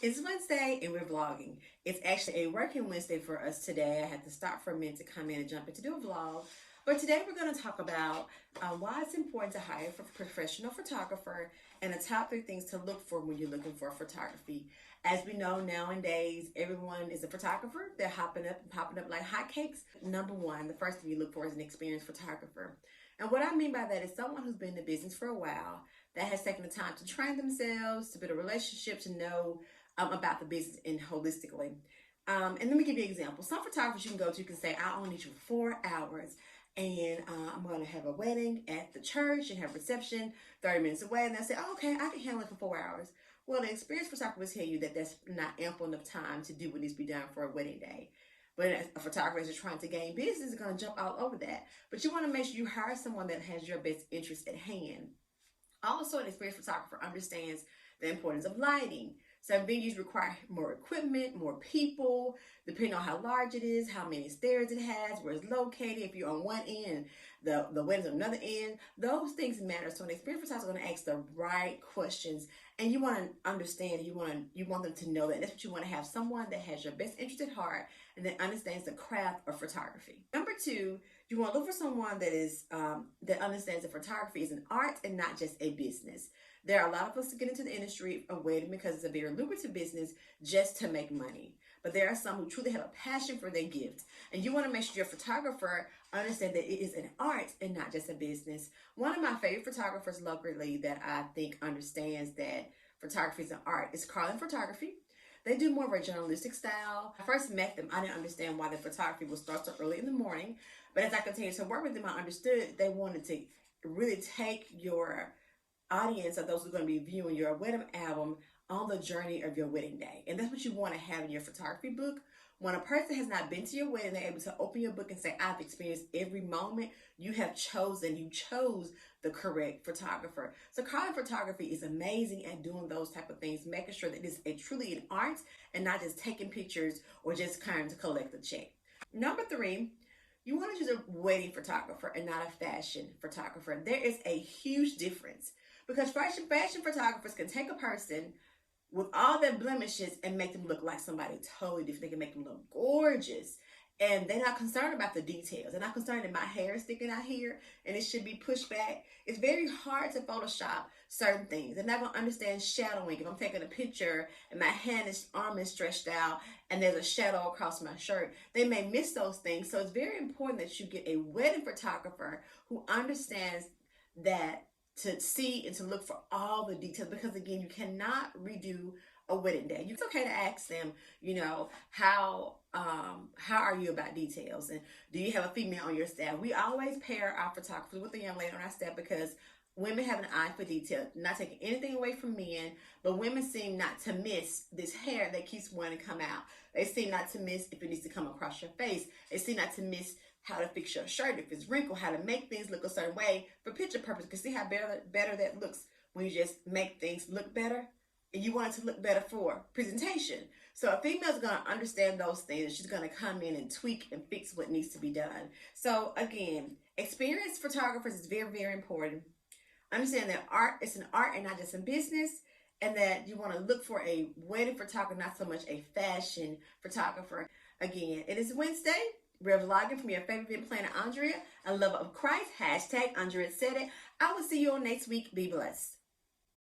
It's Wednesday and we're vlogging. It's actually a working Wednesday for us today. I had to stop for a minute to come in and jump in to do a vlog. But today we're going to talk about why it's important to hire a professional photographer and the top 3 things to look for when you're looking for photography. As we know nowadays, everyone is a photographer. They're hopping up and popping up like hotcakes. Number 1, the first thing you look for is an experienced photographer. And what I mean by that is someone who's been in the business for a while, that has taken the time to train themselves, to build a relationship, to know about the business and holistically. And let me give you an example. Some photographers you can go to can say, I only need you 4 hours and I'm going to have a wedding at the church and have reception 30 minutes away. And they'll say, oh, okay, I can handle it for 4 hours. Well, the experienced photographer will tell you that that's not ample enough time to do what needs to be done for a wedding day. But a photographer is trying to gain business is going to jump all over that. But you want to make sure you hire someone that has your best interest at hand. Also, an experienced photographer understands the importance of lighting. Some venues require more equipment, more people, depending on how large it is, how many stairs it has, where it's located. If you're on one end, the wedding's on another end, those things matter. So an experienced photographer is going to ask the right questions, and you want to understand. You want them to know that. That's what you want to have, someone that has your best interest at heart and that understands the craft of photography. Number 2, you want to look for someone that is that understands that photography is an art and not just a business. There are a lot of us that get into the industry of wedding because it's a very lucrative business just to make money. But there are some who truly have a passion for their gift. And you want to make sure your photographer understands that it is an art and not just a business. One of my favorite photographers locally that I think understands that photography is an art is Carlyn Photography. They do more of a journalistic style. I first met them, I didn't understand why their photography would start so early in the morning. But as I continued to work with them, I understood they wanted to really take your audience of those who are going to be viewing your wedding album on the journey of your wedding day. And that's what you want to have in your photography book. When a person has not been to your wedding, they're able to open your book and say, I've experienced every moment. You chose the correct photographer. So Carlyn Photography is amazing at doing those type of things, making sure that it's truly an art and not just taking pictures or just kind of to collect a check. Number 3, you want to choose a wedding photographer and not a fashion photographer. There is a huge difference. Because fashion photographers can take a person with all their blemishes and make them look like somebody totally different. They can make them look gorgeous. And they're not concerned about the details. They're not concerned that my hair is sticking out here and it should be pushed back. It's very hard to Photoshop certain things. They're not going to understand shadowing. If I'm taking a picture and my arm is stretched out and there's a shadow across my shirt, they may miss those things. So it's very important that you get a wedding photographer who understands that, to see and to look for all the details, because again, you cannot redo a wedding day. It's okay to ask them, how are you about details, and do you have a female on your staff? We always pair our photographers with a young lady on our staff because women have an eye for detail. Not taking anything away from men, but women seem not to miss this hair that keeps wanting to come out. They seem not to miss if it needs to come across your face. They seem not to miss how to fix your shirt, if it's wrinkled, how to make things look a certain way for picture purpose. Because see how better that looks when you just make things look better? And you want it to look better for presentation. So a female's going to understand those things. She's going to come in and tweak and fix what needs to be done. So again, experienced photographers is very, very important. Understand that art is an art and not just a business. And that you want to look for a wedding photographer, not so much a fashion photographer. Again, it is Wednesday. We're vlogging from your favorite event planner, Andrea, a lover of Christ. #Andrea said it. I will see you all next week. Be blessed.